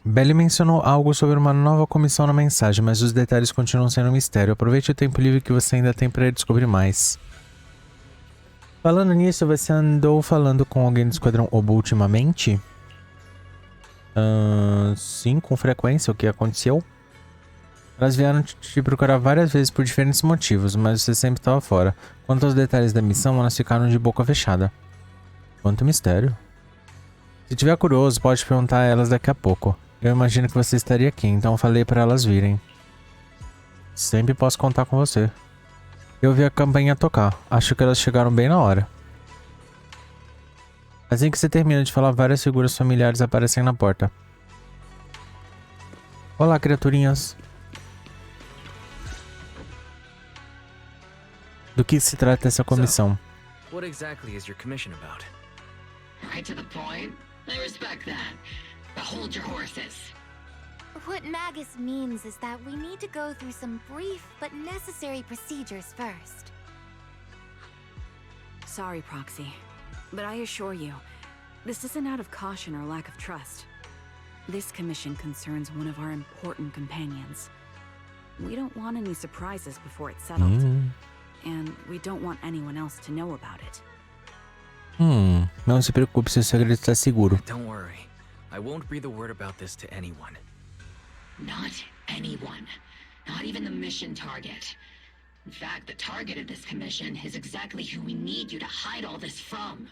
Vale mencionou algo sobre uma nova comissão na mensagem, mas os detalhes continuam sendo um mistério. Aproveite o tempo livre que você ainda tem para descobrir mais. Falando nisso, você andou falando com alguém do esquadrão OBOL ultimamente? Sim, com frequência. O que aconteceu? Elas vieram te procurar várias vezes por diferentes motivos, mas você sempre estava fora. Quanto aos detalhes da missão, elas ficaram de boca fechada. Quanto mistério. Se tiver curioso, pode perguntar a elas daqui a pouco. Eu imagino que você estaria aqui, então falei para elas virem. Sempre posso contar com você. Eu vi a campainha tocar. Acho que elas chegaram bem na hora. Assim que você termina de falar, várias figuras familiares aparecem na porta. Olá, criaturinhas. Do que se trata essa comissão? What exactly is your commission about? Right to the point. I respect that. But hold your horses. What Magus means is that we need to go through some brief but necessary procedures first. Sorry, Proxy, but I assure you, this isn't out of caution or lack of trust. This commission concerns one of our important companions. We don't want any surprises before it's settled, and we don't want anyone else to know about it. Não se preocupe, seu segredo está seguro. Don't worry. I won't breathe a word about this to anyone. Not anyone. Not even the mission target. In fact, the target of this commission is exactly who we need you to hide all this from.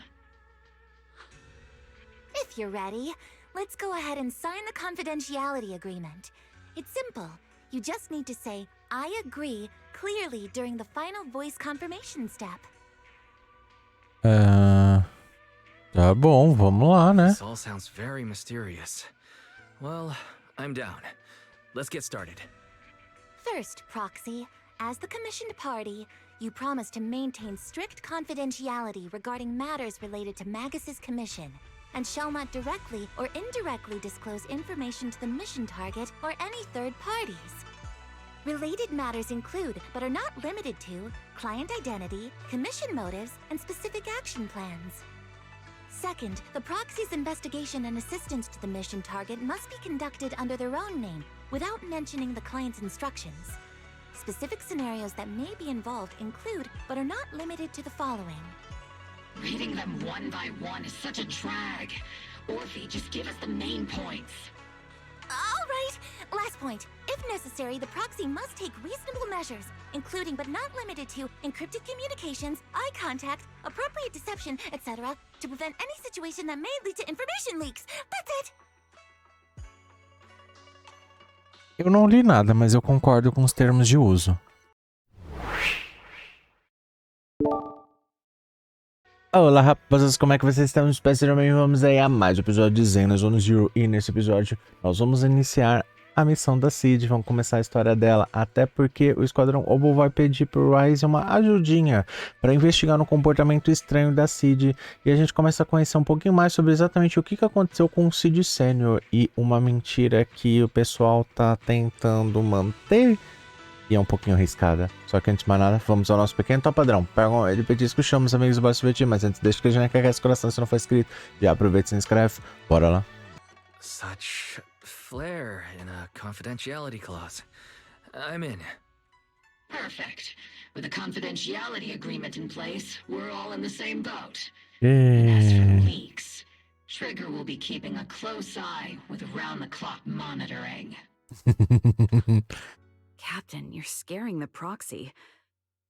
If you're ready, let's go ahead and sign the confidentiality agreement. It's simple. You just need to say, I agree, clearly during the final voice confirmation step. Tá bom, vamos lá, né? This all sounds very mysterious. Well, I'm down. Let's get started. First, Proxy, as the commissioned party, you promise to maintain strict confidentiality regarding matters related to Magus's commission, and shall not directly or indirectly disclose information to the mission target or any third parties. Related matters include, but are not limited to, client identity, commission motives, and specific action plans. Second, the proxy's investigation and assistance to the mission target must be conducted under their own name, without mentioning the client's instructions. Specific scenarios that may be involved include, but are not limited to the following. Reading them one by one is such a drag. Orphe, just give us the main points. All right, last point. If necessary, the proxy must take reasonable measures, including but not limited to encrypted communications, eye contact, appropriate deception, etc., to prevent any situation that may lead to information leaks. That's it! Eu não li nada, mas eu concordo com os termos de uso. Olá, rapaziada, como é que vocês estão? Espero que vamos aí a mais um episódio de Zenless Zero. E nesse episódio nós vamos iniciar a missão da Cid, vamos começar a história dela, até porque o esquadrão OBOL vai pedir pro Rise uma ajudinha para investigar no comportamento estranho da Cid, e a gente começa a conhecer um pouquinho mais sobre exatamente o que aconteceu com o Cid Sênior e uma mentira que o pessoal tá tentando manter. E é um pouquinho arriscada. Só que antes de mais nada, vamos ao nosso pequeno top padrão. Pega ele petisco, chama os amigos do Bora se divertir, mas antes deixa que a gente quer esse coração se não for inscrito. Já aproveita e se inscreve. Bora lá. Such flair in a confidentiality clause. I'm in. Perfect. With a confidentiality agreement in place, we're all in the same boat. Yeah. And as for leaks, Trigger will be keeping a close eye with round-the-clock monitoring. Captain, you're scaring the proxy.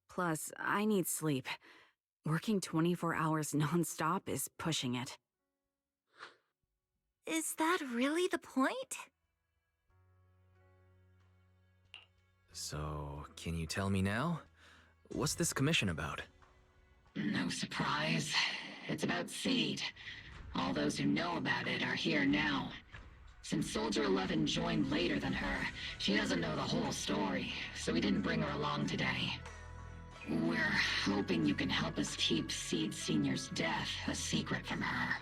Plus, I need sleep. Working 24 hours non-stop is pushing it. Is that really the point? So, can you tell me now? What's this commission about? No surprise. It's about Seed. All those who know about it are here now. Since Soldier 11 joined later than her, she doesn't know the whole story, so we didn't bring her along today. We're hoping you can help us keep Seed Senior's death a secret from her.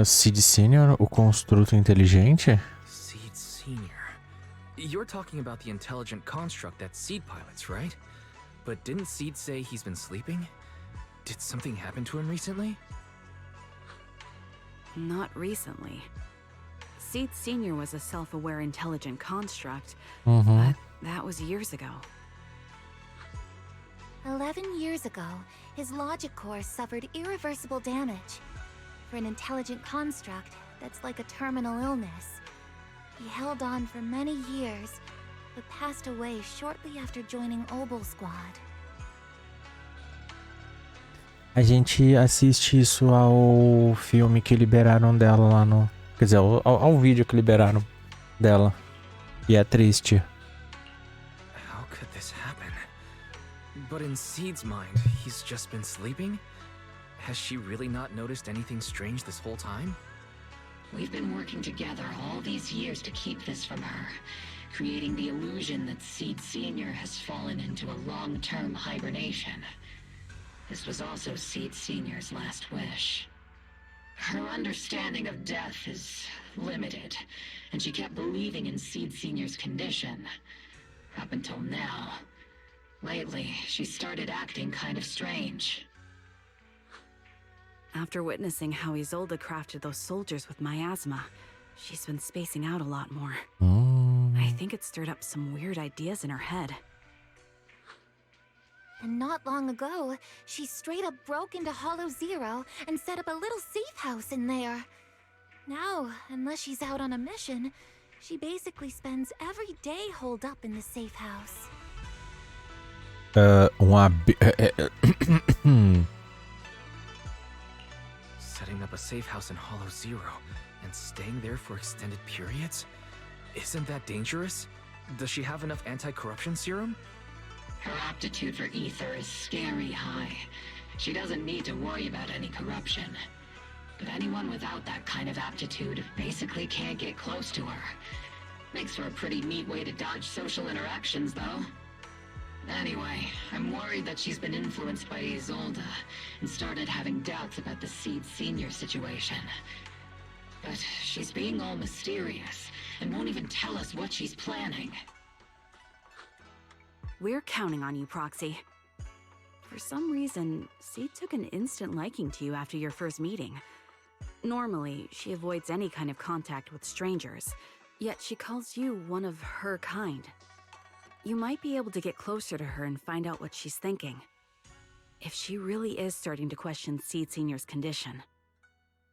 Seed Senior, o construto inteligente? Seed Senior. You're talking about the intelligent construct that Seed pilots, right? But didn't Seed say he's been sleeping? Did something happen to him recently? Not recently. Seed Senior was a self-aware intelligent construct, Uhum. but that was years ago. 11 years ago, his logic core suffered irreversible damage. For an intelligent construct, that's like a terminal illness. He held on for many years, but passed away shortly after joining OBOL squad. A gente assiste isso ao filme que liberaram dela lá no... Quer dizer, ao vídeo que liberaram dela. E é triste. How could this happen? But in Seed's mind, he's just been sleeping? Has she really not noticed anything strange this whole time? We've been working together all these years to keep this from her, creating the illusion that Seed Senior has fallen into a long-term hibernation. This was also Seed Senior's last wish. Her understanding of death is limited, and she kept believing in Seed Senior's condition. Up until now. Lately, she started acting kind of strange. After witnessing how Isolde crafted those soldiers with miasma, she's been spacing out a lot more. I think it stirred up some weird ideas in her head. And not long ago, she straight up broke into Hollow Zero and set up a little safe house in there. Now, unless she's out on a mission, she basically spends every day holed up in the safe house. Setting up a safe house in Hollow Zero and staying there for extended periods? Isn't that dangerous? Does she have enough anti-corruption serum? Her aptitude for ether is scary high. She doesn't need to worry about any corruption. But anyone without that kind of aptitude basically can't get close to her. Makes for a pretty neat way to dodge social interactions, though. Anyway, I'm worried that she's been influenced by Isolde and started having doubts about the Seed Senior situation. But she's being all mysterious and won't even tell us what she's planning. We're counting on you, Proxy. For some reason, Seed took an instant liking to you after your first meeting. Normally, she avoids any kind of contact with strangers, yet she calls you one of her kind. You might be able to get closer to her and find out what she's thinking. If she really is starting to question Seed Senior's condition,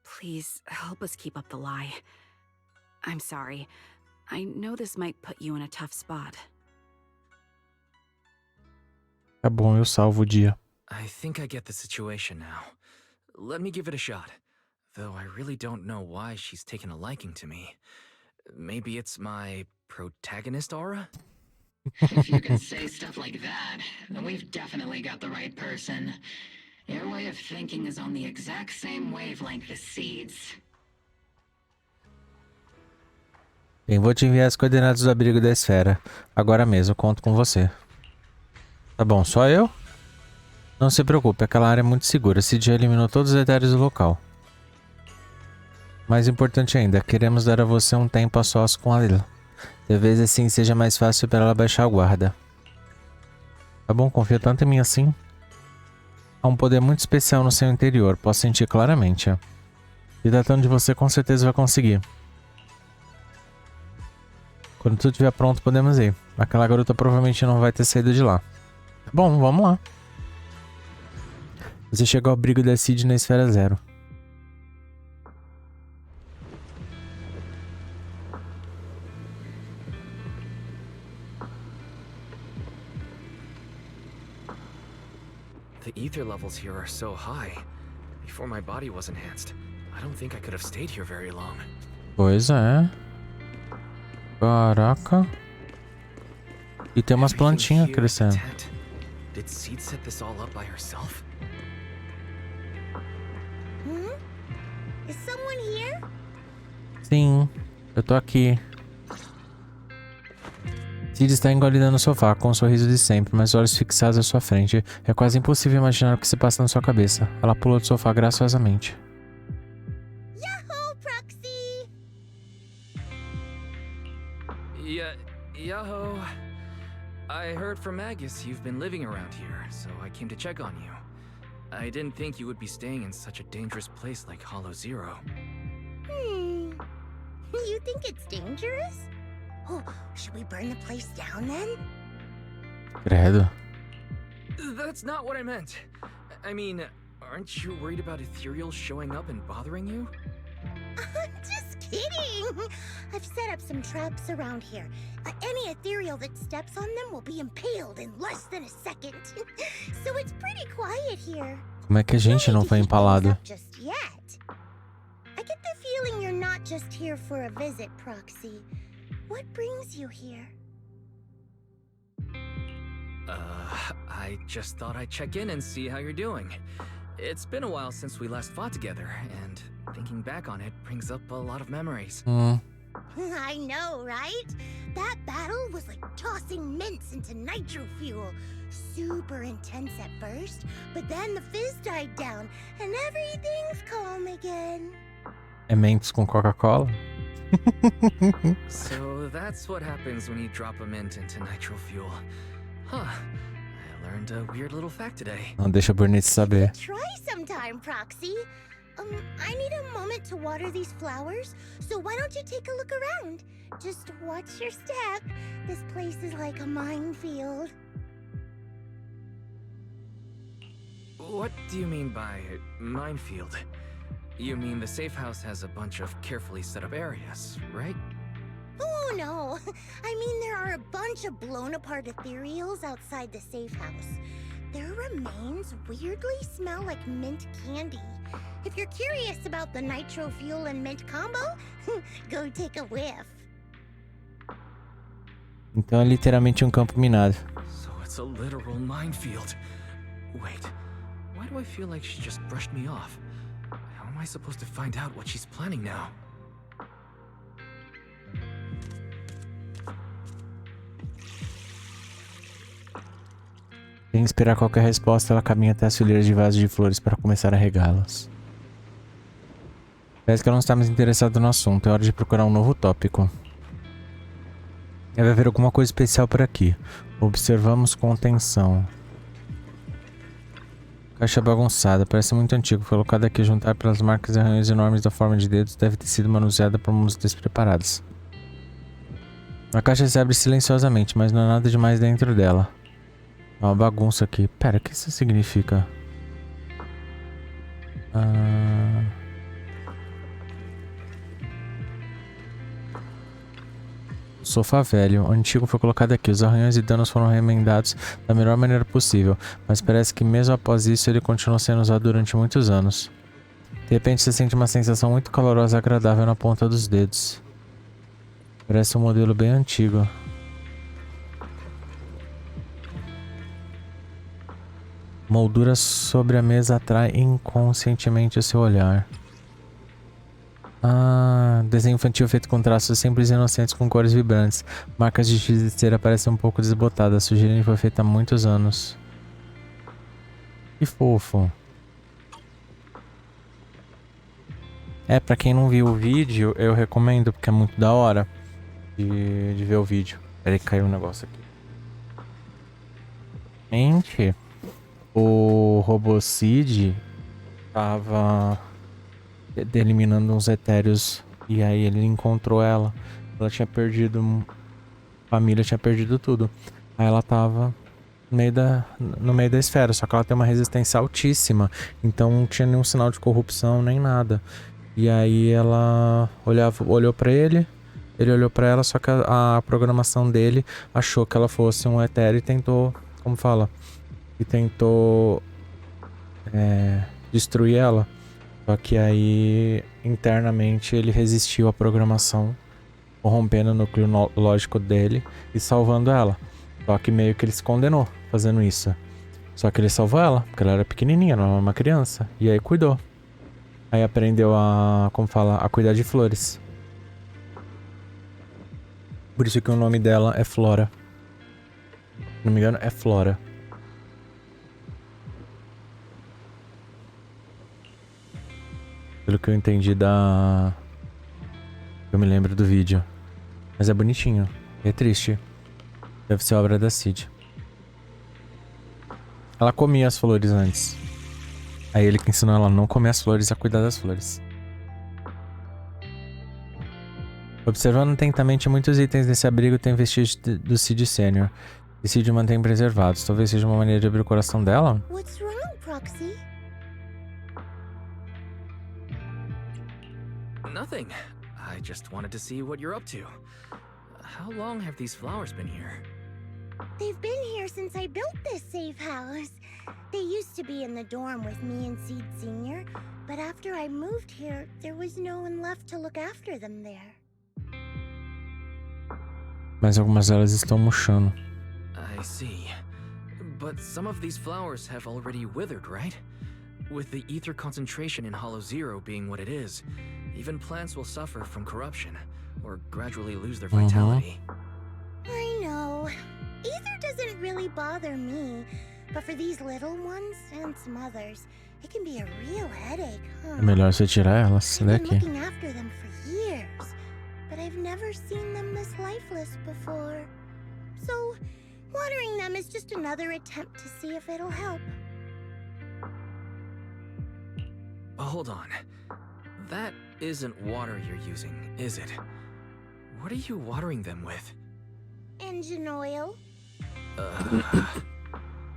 please help us keep up the lie. I'm sorry. I know this might put you in a tough spot. Tá bom, eu salvo o dia. I think I get the situation now. Let me give it a shot. Though I really don't know why she's taken a liking to me. Maybe it's my protagonist aura? If you can say stuff like that, then we've definitely got the right person. Your way of thinking is on the exact same wavelength as Seed's. Bem, vou te enviar as coordenadas do abrigo da esfera. Agora mesmo, conto com você. Tá bom, só eu? Não se preocupe, aquela área é muito segura. Cid já eliminou todos os etéreos do local. Mais importante ainda, queremos dar a você um tempo a sós com a Lila. Talvez assim seja mais fácil para ela baixar a guarda. Tá bom, confia tanto em mim assim? Há um poder muito especial no seu interior, posso sentir claramente. Se tratando de você, com certeza vai conseguir. Quando tudo estiver pronto, podemos ir. Aquela garota provavelmente não vai ter saído de lá. Tá bom, vamos lá. Você chegou ao abrigo da Cid na esfera 0. The ether levels here are so high. Before my body was enhanced, I don't think I could have stayed here very long. Pois é. Caraca. E tem umas plantinhas crescendo. Did Seed set this all up by herself? Is someone here? Sim, eu tô aqui. Cid está engolida no sofá, com um sorriso de sempre, mas olhos fixados à sua frente. É quase impossível imaginar o que se passa na sua cabeça. Ela pulou do sofá graciosamente. Yahoo, Proxy! Yahoo! I heard from Agus you've been living around here, so I came to check on you. I didn't think you would be staying in such a dangerous place like Hollow Zero. You think it's dangerous? Oh, should we burn the place down then? Credo. That's not what I meant. I mean, aren't you worried about ethereals showing up and bothering you? I'm just kidding. I've set up some traps around here. Any ethereal that steps on them will be impaled in less than a second. So it's pretty quiet here. Como é que a gente não foi empalado? Just yet. I get the feeling you're not just here for a visit, Proxy. What brings you here? I just thought I'd check in and see how you're doing. It's been a while since we last fought together, and thinking back on it brings up a lot of memories. I know, right? That battle was like tossing mints into nitro fuel. Super intense at first, but then the fizz died down, and everything's calm again. É Mentos com Coca-Cola? So that's what happens when you drop a mint into nitro fuel. Huh. I learned a weird little fact today. Não deixa a Burnett saber. Try sometime, Proxy. I need a moment to water these flowers, so why don't you take a look around? Just watch your step. This place is like a minefield. What do you mean by minefield? You mean the safe house has a bunch of carefully set up areas, right? Oh no, I mean there are a bunch of blown apart ethereals outside the safe house. Their remains weirdly smell like mint candy. If you're curious about the nitro fuel and mint combo, go take a whiff. Então é literalmente um campo minado. So it's a literal minefield. Wait, why do I feel like she just brushed me off? How am I supposed to find out what she's planning now? Sem esperar qualquer resposta, ela caminha até as fileiras de vasos de flores para começar a regá-las. Parece que ela não está mais interessada no assunto. É hora de procurar um novo tópico. Deve haver alguma coisa especial por aqui. Observamos com atenção. Caixa bagunçada. Parece muito antigo. Colocada aqui juntar pelas marcas e arranhões enormes da forma de dedos. Deve ter sido manuseada por mãos despreparadas. A caixa se abre silenciosamente, mas não há nada demais dentro dela. É uma bagunça aqui. Pera, o que isso significa? Sofá velho. O antigo foi colocado aqui. Os arranhões e danos foram remendados da melhor maneira possível. Mas parece que mesmo após isso ele continuou sendo usado durante muitos anos. De repente você sente uma sensação muito calorosa e agradável na ponta dos dedos. Parece um modelo bem antigo. Moldura sobre a mesa atrai inconscientemente o seu olhar. Desenho infantil feito com traços simples e inocentes com cores vibrantes. Marcas de giz de cera parecem um pouco desbotadas, sugerindo que foi feita há muitos anos. Que fofo. Pra quem não viu o vídeo, eu recomendo, porque é muito da hora de ver o vídeo. Peraí, caiu um negócio aqui. Gente, o Robocid tava eliminando uns etéreos e aí ele encontrou ela. Ela tinha perdido família, tinha perdido tudo. Aí ela tava no meio da esfera, só que ela tem uma resistência altíssima, então não tinha nenhum sinal de corrupção nem nada. E aí ela olhou pra ele, ele olhou pra ela, só que a programação dele achou que ela fosse um etéreo e tentou, como fala? E tentou destruir ela. Só que aí, internamente, ele resistiu à programação, corrompendo o núcleo lógico dele e salvando ela. Só que meio que ele se condenou fazendo isso. Só que ele salvou ela, porque ela era pequenininha, não era uma criança. E aí cuidou. Aí aprendeu a, como fala, a cuidar de flores. Por isso que o nome dela é Flora. Se não me engano, é Flora. Pelo que eu entendi eu me lembro do vídeo. Mas é bonitinho. É triste. Deve ser obra da Cid. Ela comia as flores antes. Aí ele que ensinou ela a não comer as flores e a cuidar das flores. Observando atentamente, muitos itens desse abrigo têm vestígios do Seed Sênior. E Seed mantém preservados. Talvez seja uma maneira de abrir o coração dela? What's wrong, Proxy? Nothing. I just wanted to see what you're up to. How long have these flowers been here? They've been here since I built this safe house. They used to be in the dorm with me and Seed Senior, but after I moved here, there was no one left to look after them there. Mas algumas delas estão murchando. I see. But some of these flowers have already withered, right? With the ether concentration in Hollow Zero being what it is, even plants will suffer from corruption, or gradually lose their vitality. I know. Ether doesn't really bother me, but for these little ones and some others, it can be a real headache, huh? É melhor você tirar elas I've been daqui. looking after them for years, but I've never seen them this lifeless before. So, watering them is just another attempt to see if it'll help. Hold on. That isn't water you're using, is it? What are you watering them with? Engine oil.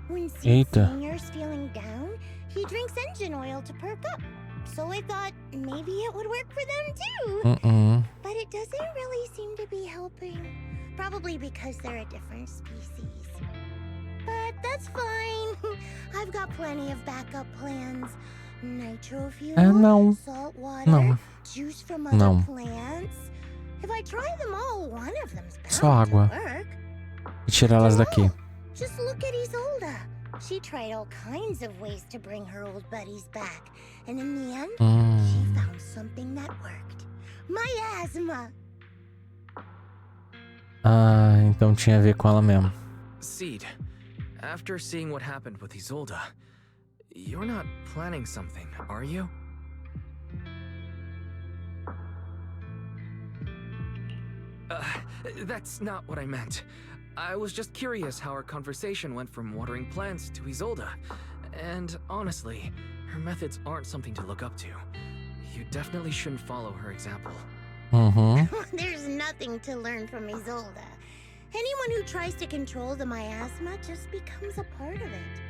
When Eita. Senior's feeling down, he drinks engine oil to perk up. So I thought maybe it would work for them too. But it doesn't really seem to be helping. Probably because they're a different species. But that's fine. I've got plenty of backup plans. Nitro fuel, Não. salt water, Não. juice from other Não. plants. If I try them all, one of them's Só bound to água. work. E tirar elas daqui. Just look at Isolda. She tried all kinds of ways to bring her old buddies back. And in the end, she found something that worked. Miasma! Ah, então tinha a ver com ela mesmo. Seed, after seeing what happened with Isolda, you're not planning something, are you? That's not what I meant. I was just curious how our conversation went from watering plants to Isolda. And honestly, her methods aren't something to look up to. You definitely shouldn't follow her example. There's nothing to learn from Isolda. Anyone who tries to control the miasma just becomes a part of it.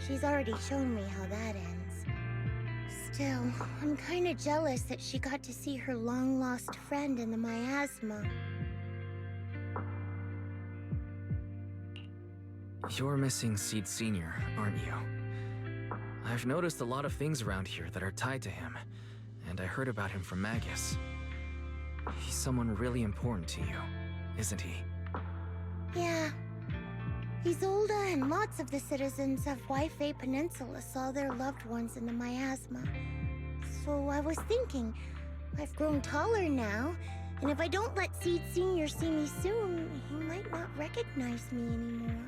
She's already shown me how that ends. Still, I'm kinda jealous that she got to see her long-lost friend in the miasma. You're missing Seed Senior, aren't you? I've noticed a lot of things around here that are tied to him, and I heard about him from Magus. He's someone really important to you, isn't he? Yeah. Isolda and lots of the citizens of Waifei Peninsula saw their loved ones in the miasma. So I was thinking, I've grown taller now, and if I don't let Seed Senior see me soon, he might not recognize me anymore.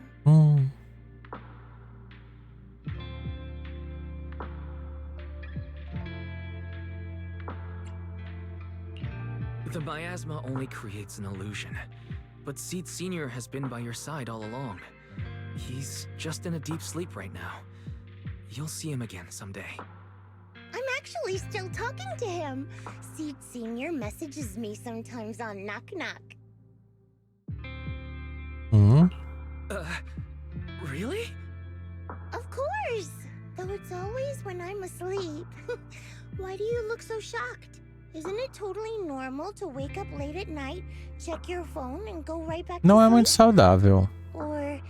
The miasma only creates an illusion, but Seed Senior has been by your side all along. He's just in a deep sleep right now. You'll see him again someday. I'm actually still talking to him. Seed Senior messages me sometimes on Knock Knock. Really? Of course! Though it's always when I'm asleep. Why do you look so shocked? Isn't it totally normal to wake up late at night, check your phone, and go right back to Não é sleep? muito saudável. Or,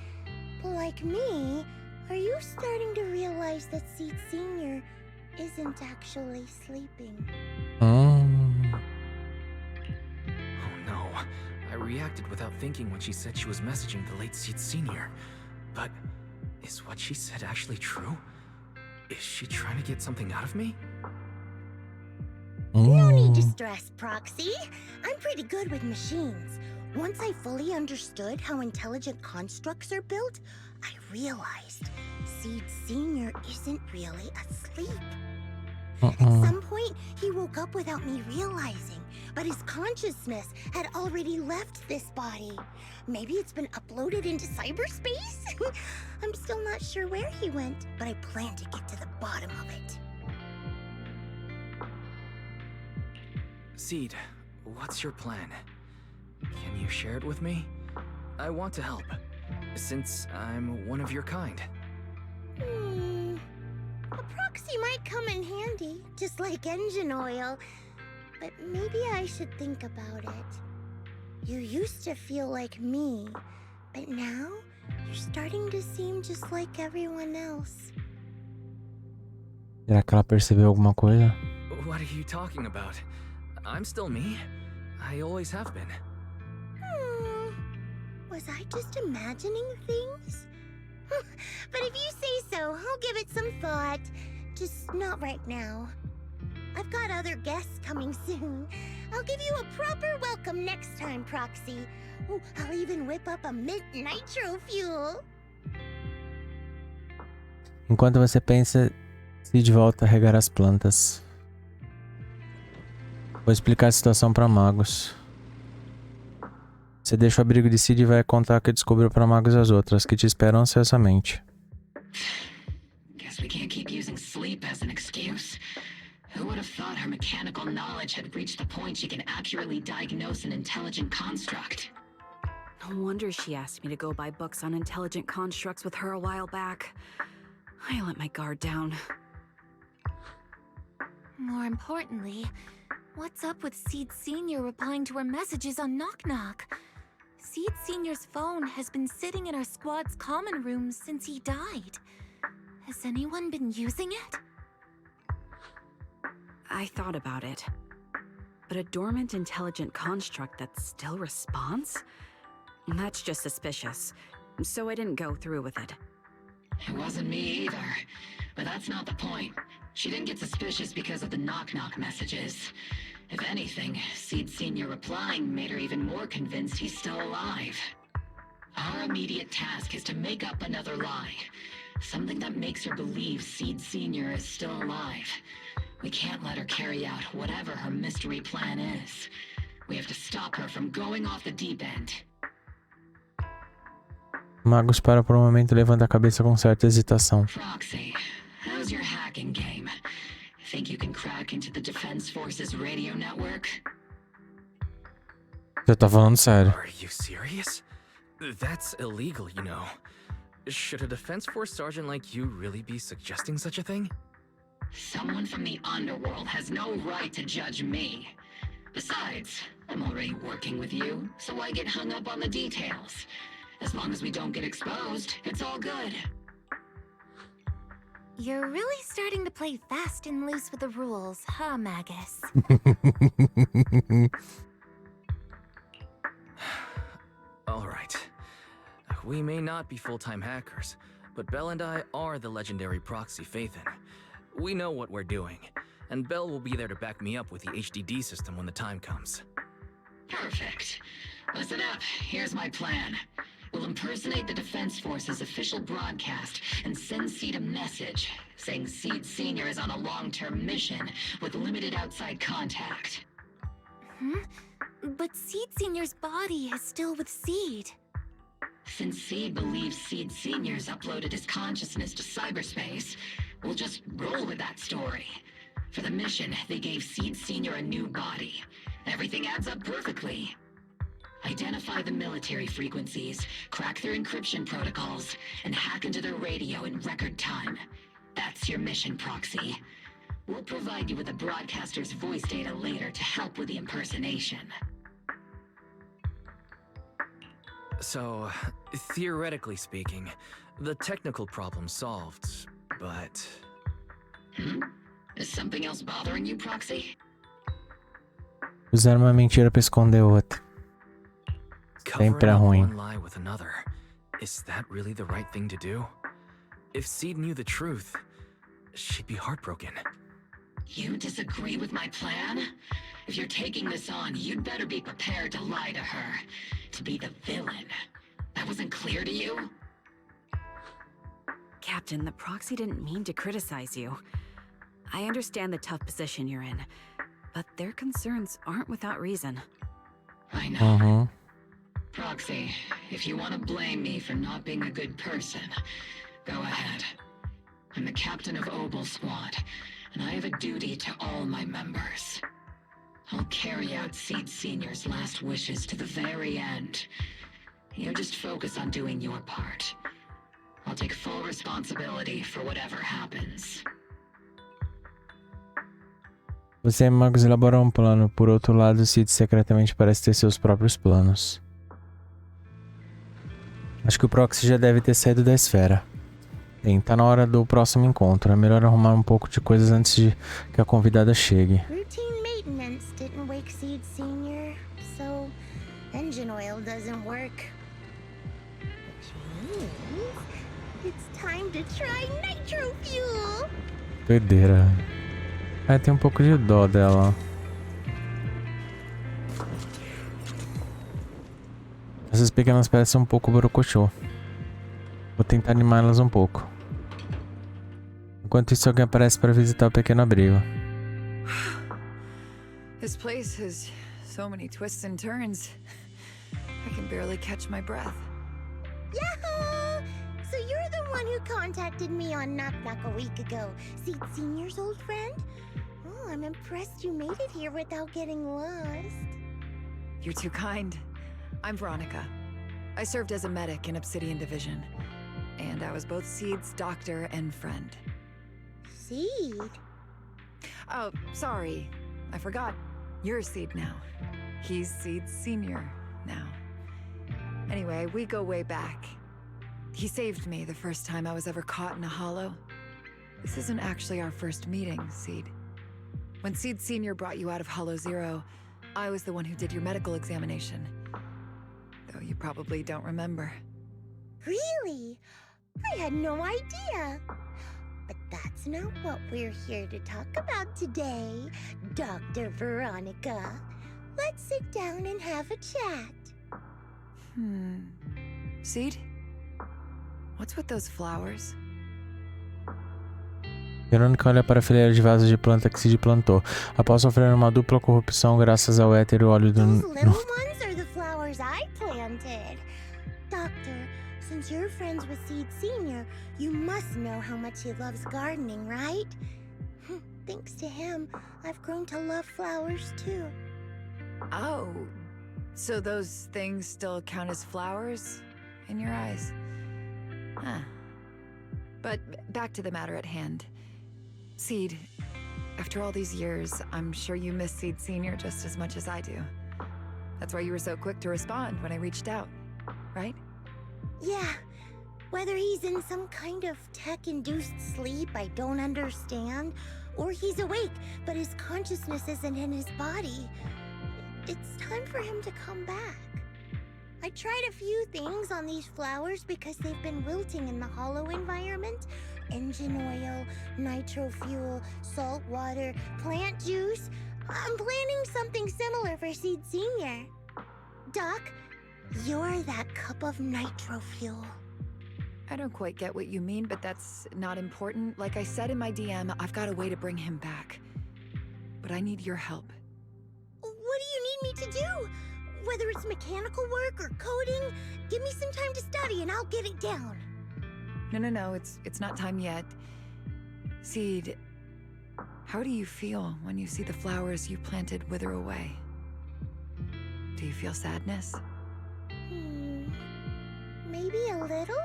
like me, are you starting to realize that Seed Senior isn't actually sleeping? Oh no. I reacted without thinking when she said she was messaging the late Seed Senior. But is what she said actually true? Is she trying to get something out of me? No need to stress, Proxy. I'm pretty good with machines. Once I fully understood how intelligent constructs are built, I realized Seed Senior isn't really asleep. At some point, he woke up without me realizing, but his consciousness had already left this body. Maybe it's been uploaded into cyberspace? I'm still not sure where he went, but I plan to get to the bottom of it. Seed, what's your plan? Can you share it with me? I want to help, since I'm one of your kind. A proxy might come in handy, just like engine oil. But maybe I should think about it. You used to feel like me, but now you're starting to seem just like everyone else. Será que ela percebeu alguma coisa? What are you talking about? I'm still me. I always have been. Was I just imagining things? But if you say so, I'll give it some thought. Just not right now. I've got other guests coming soon. I'll give you a proper welcome next time, Proxy. Oh, I'll even whip up a mint nitro fuel. Enquanto você pensa, Cid volta a regar as plantas. Vou explicar a situação para magos. Você deixa o abrigo de Cid e vai contar o que descobriu para magos e as outras, que te esperam ansiosamente. Guess we can't keep using sleep as an excuse. Who would have thought her mechanical knowledge had reached the point she can accurately diagnose an intelligent construct? No wonder she asked me to go buy books on intelligent constructs with her a while back. I let my guard down. More importantly, what's up with Seed Sr. replying to our messages on Knock Knock? Seed Sr.'s phone has been sitting in our squad's common room since he died. Has anyone been using it? I thought about it. But a dormant intelligent construct that still responds? That's just suspicious. So I didn't go through with it. It wasn't me either. But that's not the point. She didn't get suspicious because of the knock-knock messages. If anything, Seed Sr. replying made her even more convinced he's still alive. Our immediate task is to make up another lie. Something that makes her believe Seed Sr. is still alive. We can't let her carry out whatever her mystery plan is. We have to stop her from going off the deep end. Magos para por um momento e levanta a cabeça com certa hesitação. Proxy, how's your hacking game? Think you can crack into the Defense Forces radio network? Você tá falando sério? Are you serious? That's illegal, you know. Should a Defense Force sergeant like you really be suggesting such a thing? Someone from the underworld has no right to judge me. Besides, I'm already working with you, so I get hung up on the details. As long as we don't get exposed, it's all good. You're really starting to play fast and loose with the rules, huh, Magus? All right. We may not be full-time hackers, but Belle and I are the legendary proxy Phaethon. We know what we're doing, and Belle will be there to back me up with the HDD system when the time comes. Perfect. Listen up, here's my plan. We'll impersonate the Defense Force's official broadcast and send Seed a message saying Seed Sr. is on a long-term mission with limited outside contact. But Seed Sr.'s body is still with Seed. Since Seed believes Seed Sr.'s uploaded his consciousness to cyberspace, we'll just roll with that story. For the mission, they gave Seed Sr. a new body. Everything adds up perfectly. Identify the military frequencies, crack their encryption protocols, and hack into their radio in record time. That's your mission, Proxy. We'll provide you with the broadcaster's voice data later to help with the impersonation. So, theoretically speaking, the technical problem's solved, but... Is something else bothering you, Proxy? Usaram uma mentira pra esconder outra. Sempre é Covering up ruim. one lie with another. Is that really the right thing to do? If Seed knew the truth, she'd be heartbroken. You disagree with my plan? If you're taking this on, you'd better be prepared to lie to her. To be the villain. That wasn't clear to you? Captain, the proxy didn't mean to criticize you. I understand the tough position you're in, but their concerns aren't without reason. I know. Uhum. Proxy, if you want to blame me for not being a good person, go ahead. I'm the captain of OBOL squad, and I have a duty to all my members. I'll carry out Seed Senior's last wishes to the very end. You just focus on doing your part. I'll take full responsibility for whatever happens. Você e Magos elaboram um plano. Por outro lado, Cid secretamente parece ter seus próprios planos. Acho que o Proxy já deve ter saído da esfera. Bem, tá na hora do próximo encontro. É melhor arrumar um pouco de coisas antes de que a convidada chegue. Routine maintenance didn't wake Seed Senior, so engine oil doesn't work. Which means it's time to try nitro fuel. Doideira. É, tem um pouco de dó dela. Essas pequenas peças são um pouco borocochô. Vou tentar animá-las um pouco. Enquanto isso, alguém aparece para visitar o pequeno abrigo. This place has so many twists and turns. I can barely catch my breath. Yahoo! So you're the one who contacted me on Knock Knock a week ago, Seed Senior's old friend? Oh, I'm impressed you made it here without getting lost. You're too kind. I'm Veronica. I served as a medic in Obsidian Division. And I was both Seed's doctor and friend. Seed? Oh, sorry. I forgot. You're Seed now. He's Seed Senior now. Anyway, we go way back. He saved me the first time I was ever caught in a hollow. This isn't actually our first meeting, Seed. When Seed Senior brought you out of Hollow Zero, I was the one who did your medical examination. Though you probably don't remember. Really? I had no idea. But that's not what we're here to talk about today, Dr. Veronica. Let's sit down and have a chat. Seed? What's with those flowers? Verônica olha para a fileira de vasos de planta que Cid plantou. Após sofrer uma dupla corrupção graças ao éter e óleo do... Those little ones are the flowers I planted. Doctor, since you're friends with Seed Senior, you must know how much he loves gardening, right? Thanks to him, I've grown to love flowers too. Oh, so those things still count as flowers in your eyes? Huh. But back to the matter at hand. Seed, after all these years, I'm sure you miss Seed Senior just as much as I do. That's why you were so quick to respond when I reached out, right? Yeah, whether he's in some kind of tech-induced sleep I don't understand, or he's awake, but his consciousness isn't in his body, it's time for him to come back. I tried a few things on these flowers because they've been wilting in the hollow environment. Engine oil, nitro fuel, salt water, plant juice. I'm planning something similar for Seed Senior. Doc, you're that cup of nitro fuel. I don't quite get what you mean, but that's not important. Like I said in my DM, I've got a way to bring him back. But I need your help. What do you need me to do? Whether it's mechanical work or coding, give me some time to study and I'll get it down. No, it's not time yet. Seed, how do you feel when you see the flowers you planted wither away? Do you feel sadness? Maybe a little?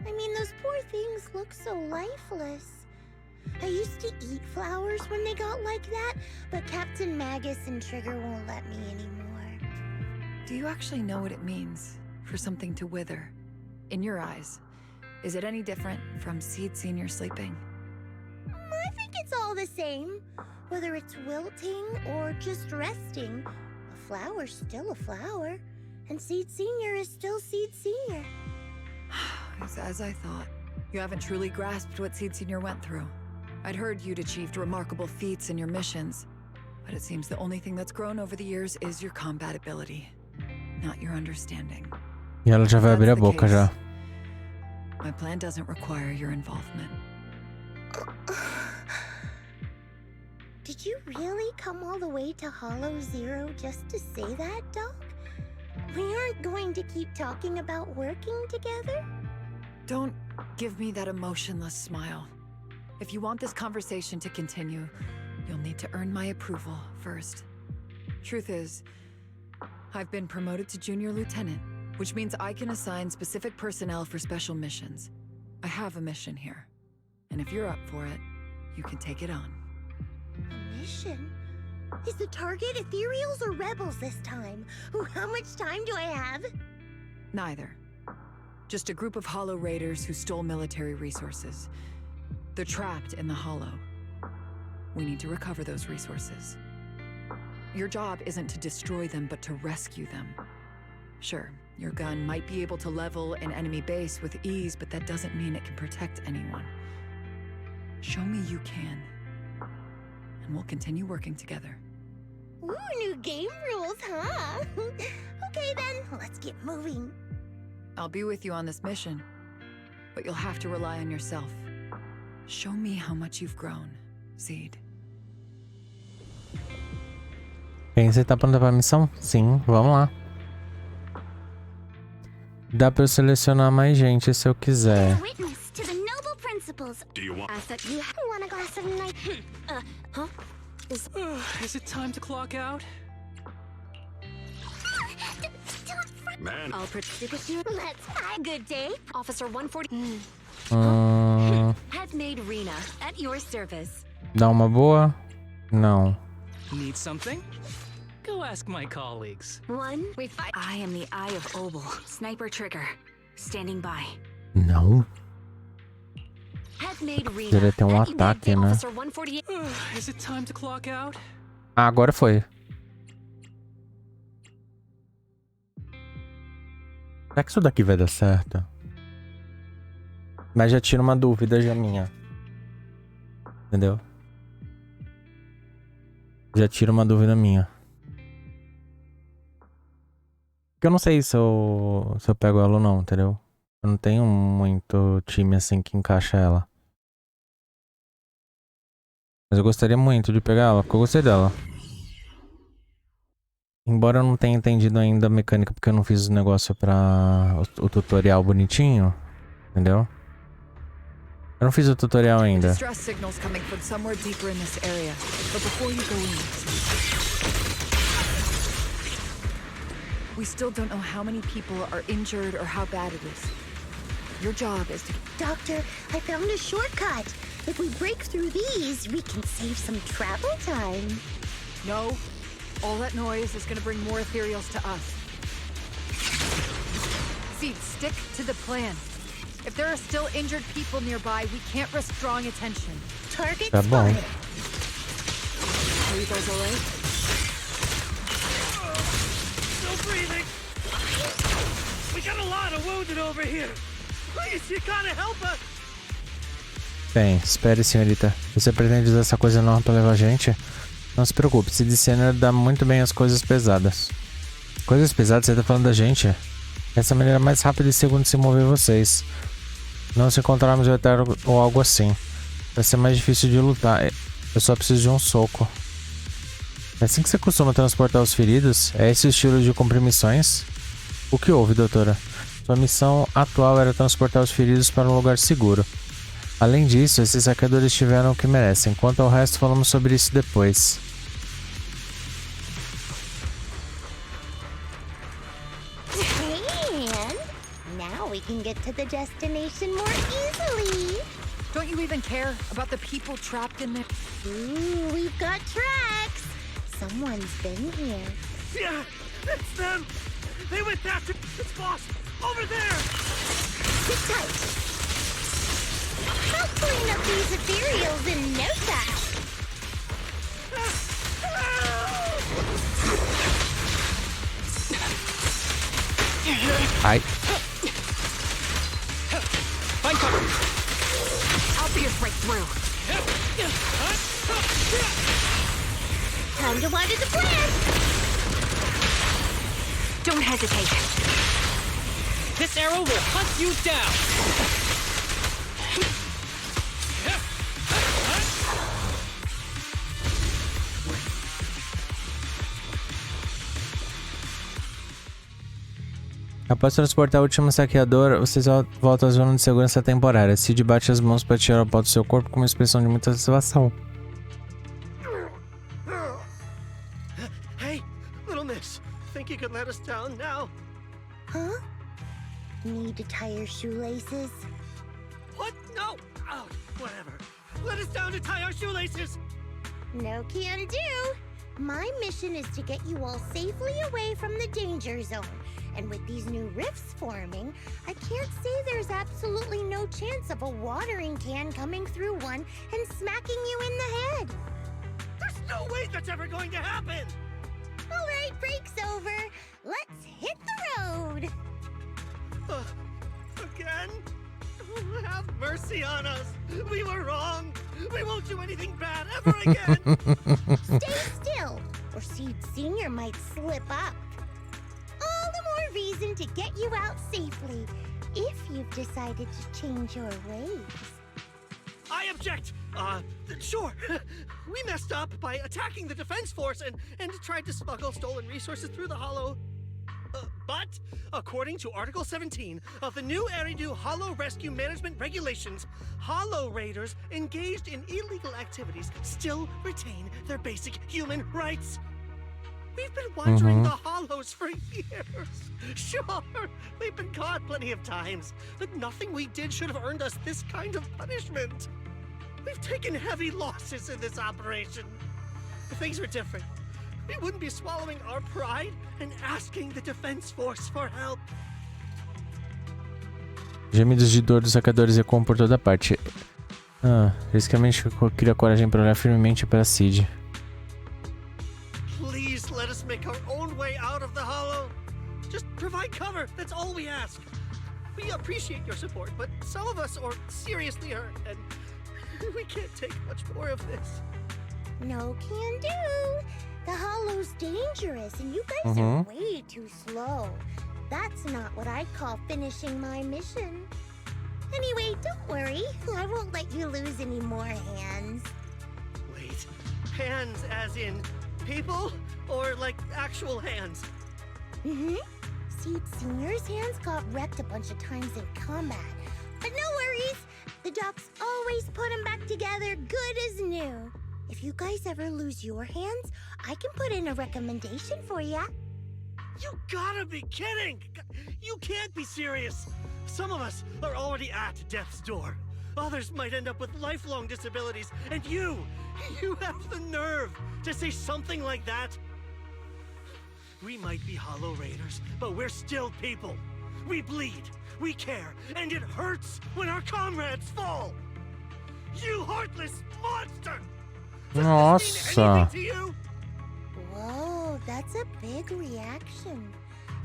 I mean, those poor things look so lifeless. I used to eat flowers when they got like that, but Captain Magus and Trigger won't let me anymore. Do you actually know what it means for something to wither? In your eyes, is it any different from Seed Senior sleeping? I think it's all the same. Whether it's wilting or just resting, a flower's still a flower, and Seed Senior is still Seed Senior. It's as I thought. You haven't truly grasped what Seed Senior went through. I'd heard you'd achieved remarkable feats in your missions, but it seems the only thing that's grown over the years is your combat ability, not your understanding. E ela já vai abrir a boca já. My plan doesn't require your involvement. Did you really come all the way to Hollow Zero just to say that, Doc? We aren't going to keep talking about working together? Don't give me that emotionless smile. If you want this conversation to continue, you'll need to earn my approval first. Truth is, I've been promoted to junior lieutenant, which means I can assign specific personnel for special missions. I have a mission here, and if you're up for it, you can take it on. A mission? Is the target ethereals or rebels this time? Ooh, how much time do I have? Neither. Just a group of Hollow Raiders who stole military resources. They're trapped in the Hollow. We need to recover those resources. Your job isn't to destroy them, but to rescue them. Sure, your gun might be able to level an enemy base with ease, but that doesn't mean it can protect anyone. Show me you can, and we'll continue working together. Ooh, new game rules, huh? Okay then, let's get moving. I'll be with you on this mission, but you'll have to rely on yourself. Show me how much you've grown, Seed. Bem, você tá pronta pra missão? Sim, vamos lá. Dá pra eu selecionar mais gente se eu quiser. Witness to the noble principles. Do you want? Asset, you want a glass of night? Huh? Is it time to clock out? Man, I'll protect you. Let's have a good day. Officer 140 has made Rena at your service. Dá uma boa? Não. Need something? Go ask my colleagues. I am the Eye of OBOL. Sniper trigger. Standing by. Não. Has made Rena Deveria ter um at ataque, né? Officer 148. Is it time to clock out? Ah, agora foi. Será que isso daqui vai dar certo? Mas já tira uma dúvida já minha. Entendeu? Já tira uma dúvida minha. Porque eu não sei se eu pego ela ou não, entendeu? Eu não tenho muito time assim que encaixa ela. Mas eu gostaria muito de pegar ela, porque eu gostei dela. Embora eu não tenha entendido ainda a mecânica, porque eu não fiz o negócio pra o tutorial bonitinho, entendeu? Eu não fiz o tutorial ainda. Distress signals coming from somewhere deeper in this area. But before you go in, we still don't know how many people are injured or how bad it is. Your job is to... Doctor, I found a shortcut. If we break through these, we can save some travel time. No. All that noise is gonna bring more ethereals to us. Seed, stick to the plan. If there are still injured people nearby, we can't risk drawing attention. Target Tá bom. spotted. Are you guys alright? Still breathing. We got a lot of wounded over here. Please, you gotta help us. Bem, espere, senhorita. Você pretende usar essa coisa enorme pra levar a gente? Não se preocupe, se disciplinar dá muito bem as coisas pesadas. Coisas pesadas? Você tá falando da gente? Essa é a maneira mais rápida e segura de se mover vocês. Não se encontrarmos o eterno ou algo assim. Vai ser mais difícil de lutar. Eu só preciso de um soco. É assim que você costuma transportar os feridos? É esse o estilo de cumprir missões? O que houve, doutora? Sua missão atual era transportar os feridos para um lugar seguro. Além disso, esses saqueadores tiveram o que merecem. Quanto ao resto, falamos sobre isso depois. And now we can get to the destination more easily. Don't you even care about the people trapped in there? Ooh, we've got tracks. Someone's been here. Yeah, it's them. They went after this boss over there. Sit tight. I'll clean up these ethereals in no time. Ai. Find cover. I'll pierce right through. Time to water the plant. Don't hesitate. This arrow will hunt you down. Após transportar o último saqueador, vocês voltam à zona de segurança temporária. Cid bate as mãos para tirar o pó do seu corpo com uma expressão de muita satisfação. Hey, Little miss, think you could let us down now? Huh? Need to tie your shoelaces? What? No! Oh, whatever. Let us down to tie our shoelaces! No can do. My mission is to get you all safely away from the danger zone. And with these new rifts forming, I can't say there's absolutely no chance of a watering can coming through one and smacking you in the head. There's no way that's ever going to happen! All right, break's over. Let's hit the road. Again? Have mercy on us. We were wrong. We won't do anything bad ever again. Stay still, or Seed Senior might slip up. All the more reason to get you out safely, if you've decided to change your ways. I object. Sure. We messed up by attacking the defense force and tried to smuggle stolen resources through the Hollow. But, according to Article 17 of the new Eridu Hollow Rescue Management Regulations, Hollow Raiders engaged in illegal activities still retain their basic human rights. We've been wandering the Hollows for years. Sure, we've been caught plenty of times, but nothing we did should have earned us this kind of punishment. We've taken heavy losses in this operation. If things were different, we wouldn't be swallowing our pride and asking the defense force for help. Gemidos de dor dos sacadores ecoam por toda parte. Risicamente cria coragem para olhar firmemente para Cid. Please let us make our own way out of the Hollow. Just provide cover, that's all we ask. We appreciate your support, but some of us are seriously hurt, and we can't take much more of this. No can do. The Hollow's dangerous, and you guys are way too slow. That's not what I call finishing my mission. Anyway, don't worry. I won't let you lose any more hands. Wait, hands as in people? Or like actual hands? Seed Senior's hands got wrecked a bunch of times in combat. But no worries. The docs always put them back together good as new. If you guys ever lose your hands, I can put in a recommendation for ya. You gotta be kidding! You can't be serious! Some of us are already at death's door. Others might end up with lifelong disabilities, and you have the nerve to say something like that? We might be Hollow Raiders, but we're still people. We bleed, we care, and it hurts when our comrades fall! You heartless monster! Nossa. Whoa, that's a big reaction.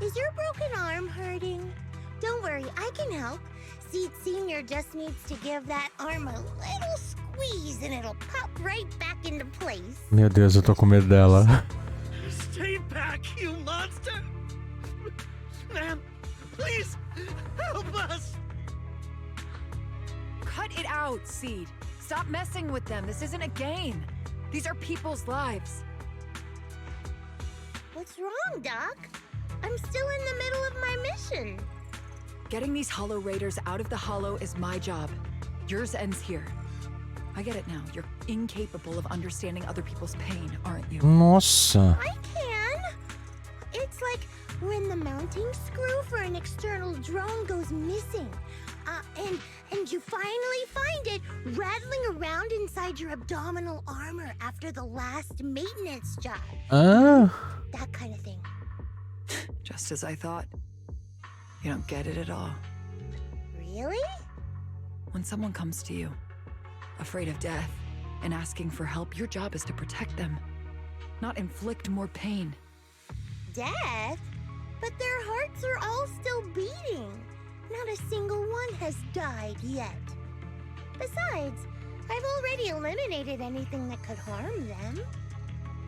Is your broken arm hurting? Don't worry, I can help. Seed Senior just needs to give that arm a little squeeze and it'll pop right back into place. Meu Deus, eu tô com medo dela. Stay back, you monster! Ma'am, please, help us! Cut it out, Seed. Stop messing with them. This isn't a game. These are people's lives. What's wrong, Doc? I'm still in the middle of my mission. Getting these Hollow Raiders out of the Hollow is my job. Yours ends here. I get it now. You're incapable of understanding other people's pain, aren't you? Nossa. I can. It's like when the mounting screw for an external drone goes missing. And you finally find it rattling around inside your abdominal armor after the last maintenance job. That kind of thing. Just as I thought. You don't get it at all. Really? When someone comes to you, afraid of death, and asking for help, your job is to protect them, not inflict more pain. Death? But their hearts are all still beating. Not a single one has died yet. Besides, I've already eliminated anything that could harm them.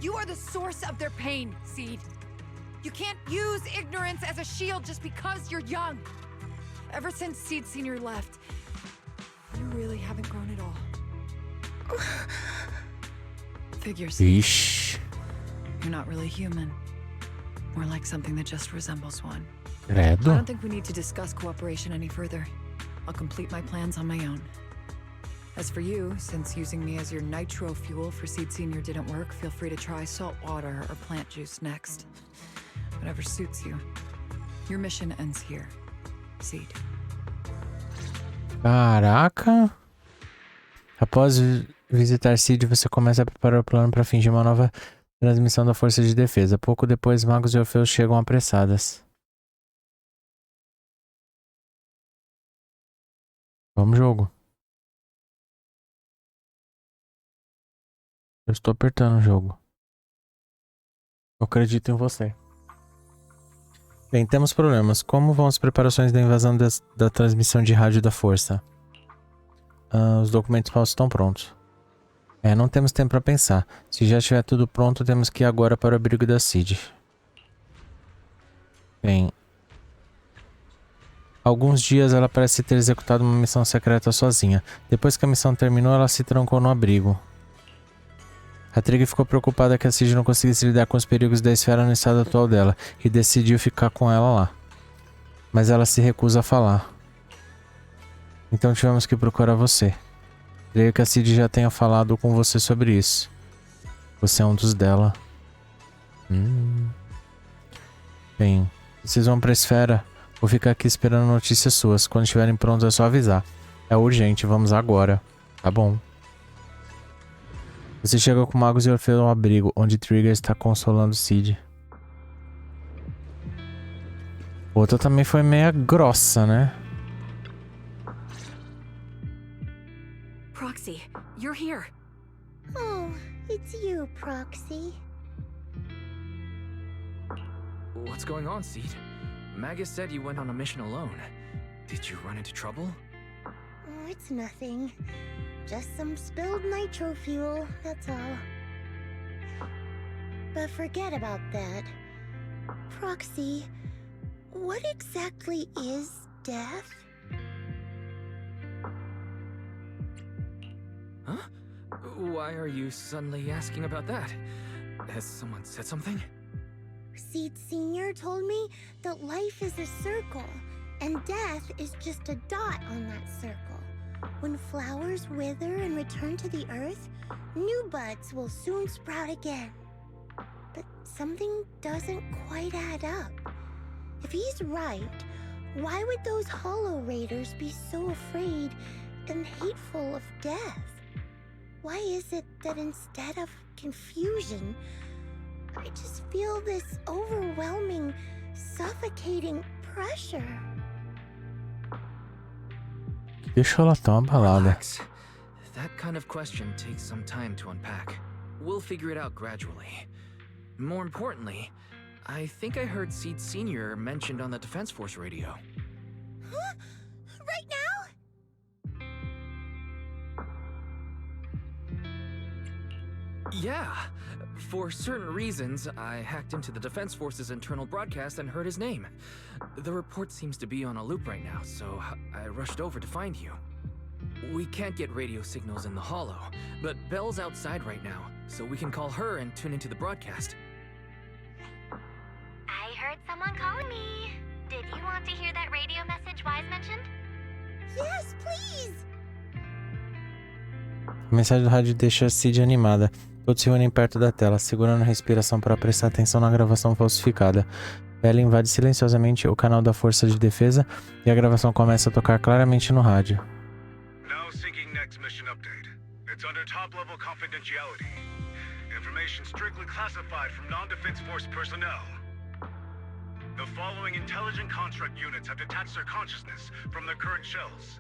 You are the source of their pain, Seed. You can't use ignorance as a shield just because you're young. Ever since Seed Senior left, you really haven't grown at all. Figure, Seed. You're not really human. More like something that just resembles one. I don't think we need to discuss cooperation any further. I'll complete my plans on my own. As for you, since using me as your nitro fuel for Seed Senior didn't work, feel free to try salt water or plant juice next. Whatever suits you. Your mission ends here. Seed. Caraca! Após visitar Seed, você começa a preparar o plano para fingir uma nova transmissão da Força de Defesa. Pouco depois, magos e Orfeus chegam apressadas. Vamos, jogo. Eu estou apertando o jogo. Eu acredito em você. Bem, temos problemas. Como vão as preparações da invasão da transmissão de rádio da Força? Os documentos falsos estão prontos. Não temos tempo para pensar. Se já estiver tudo pronto, temos que ir agora para o abrigo da Seed. Bem... Alguns dias ela parece ter executado uma missão secreta sozinha. Depois que a missão terminou, ela se trancou no abrigo. A Trigger ficou preocupada que a Seed não conseguisse lidar com os perigos da esfera no estado atual dela e decidiu ficar com ela lá. Mas ela se recusa a falar. Então tivemos que procurar você. Creio que a Seed já tenha falado com você sobre isso. Você é um dos dela. Bem, vocês vão pra esfera? Vou ficar aqui esperando notícias suas. Quando estiverem prontos é só avisar. É urgente, vamos agora. Tá bom. Você chega com magos e Orfeu ao abrigo, onde Trigger está consolando Seed. Outra também foi meia grossa, né? Proxy, you're here. Oh, it's you, Proxy. What's going on, Seed? Magus said you went on a mission alone. Did you run into trouble? Oh, it's nothing. Just some spilled nitro fuel, that's all. But forget about that. Proxy, what exactly is death? Huh? Why are you suddenly asking about that? Has someone said something? Seed Senior told me that life is a circle, and death is just a dot on that circle. When flowers wither and return to the earth, new buds will soon sprout again. But something doesn't quite add up. If he's right, why would those Hollow Raiders be so afraid and hateful of death? Why is it that instead of confusion, I just feel this overwhelming, suffocating pressure? Deixa ela tão abalada. Relax. That kind of question takes some time to unpack. We'll figure it out gradually. More importantly, I think I heard Seed Senior mentioned on the Defense Force radio. Huh? Right now? Yeah. For certain reasons, I hacked into the Defense Force's internal broadcast and heard his name. The report seems to be on a loop right now, so I rushed over to find you. We can't get radio signals in the Hollow, but Belle's outside right now, so we can call her and tune into the broadcast. I heard someone calling me. Did you want to hear that radio message Wise mentioned? Yes, please! A mensagem do rádio deixa a Seed animada. Todos se unem perto da tela, segurando a respiração para prestar atenção na gravação falsificada. Vale invade silenciosamente o canal da Força de Defesa e a gravação começa a tocar claramente no rádio. Now seeking next mission update. It's under top-level confidentiality. Information strictly classified from non-defense force personnel. The following intelligent construct units have detached their consciousness from their current shells.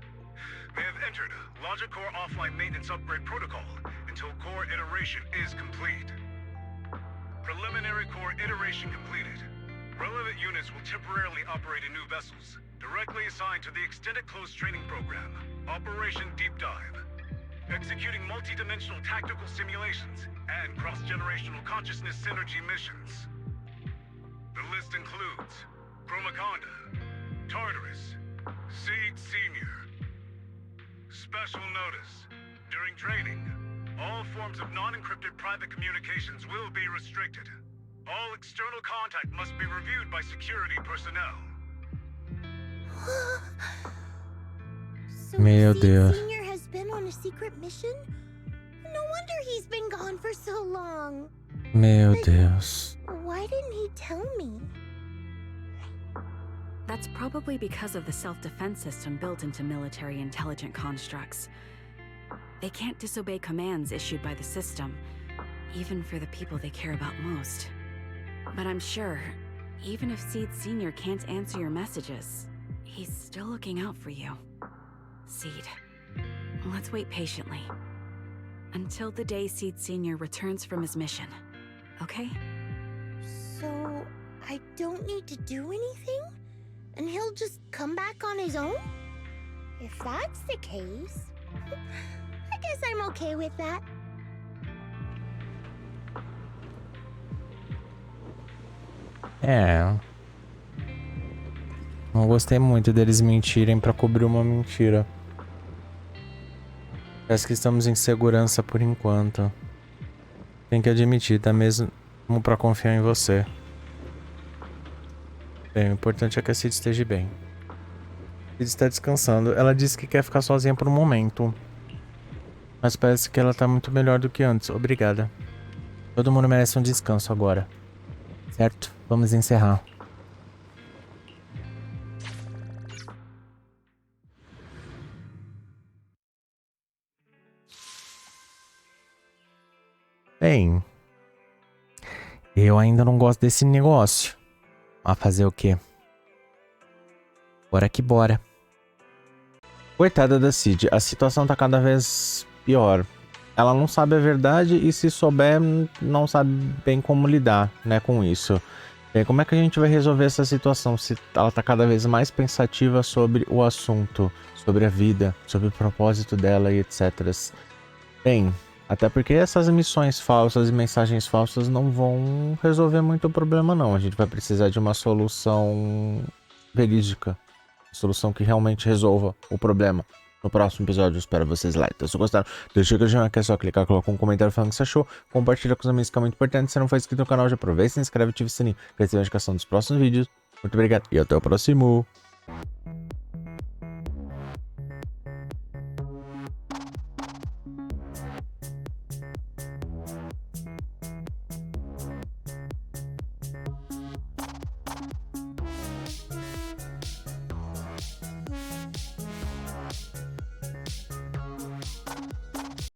They have entered Logic Core offline maintenance upgrade protocol until core iteration is complete. Preliminary core iteration completed. Relevant units will temporarily operate in new vessels, directly assigned to the extended closed training program, Operation Deep Dive. Executing multi-dimensional tactical simulations and cross-generational consciousness synergy missions. The list includes Chromaconda, Tartarus, Seed Senior. Special notice. During training, all forms of non-encrypted private communications will be restricted. All external contact must be reviewed by security personnel. So Meu Seed Deus. Senior has been on a secret mission? No wonder he's been gone for so long. Meu Deus. Why didn't he tell me? That's probably because of the self-defense system built into military intelligent constructs. They can't disobey commands issued by the system, even for the people they care about most. But I'm sure, even if Seed Sr. can't answer your messages, he's still looking out for you. Seed, let's wait patiently. Until the day Seed Sr. returns from his mission, okay? So, I don't need to do anything? And he'll just come back on his own? If that's the case, I guess I'm okay with that. É. Não gostei muito deles mentirem pra cobrir uma mentira. Parece que estamos em segurança por enquanto. Tem que admitir, tá mesmo pra confiar em você. Bem, o importante é que a Cid esteja bem. Cid está descansando. Ela disse que quer ficar sozinha por um momento. Mas parece que ela tá muito melhor do que antes. Obrigada. Todo mundo merece um descanso agora. Certo? Vamos encerrar. Bem, eu ainda não gosto desse negócio. A fazer o quê? Bora que bora. Coitada da Cid, a situação tá cada vez pior. Ela não sabe a verdade e se souber, não sabe bem como lidar, né, com isso. Bem, como é que a gente vai resolver essa situação se ela tá cada vez mais pensativa sobre o assunto, sobre a vida, sobre o propósito dela e etc. Bem, até porque essas missões falsas e mensagens falsas não vão resolver muito o problema não. A gente vai precisar de uma solução verídica. Uma solução que realmente resolva o problema. No próximo episódio eu espero vocês lá. Então se gostaram, deixa o joinha que é só clicar, coloca um comentário falando o que você achou. Compartilha com os amigos que é muito importante. Se não for inscrito no canal, já aproveita, se inscreve e ativa o sininho para receber a notificação dos próximos vídeos. Muito obrigado e até o próximo.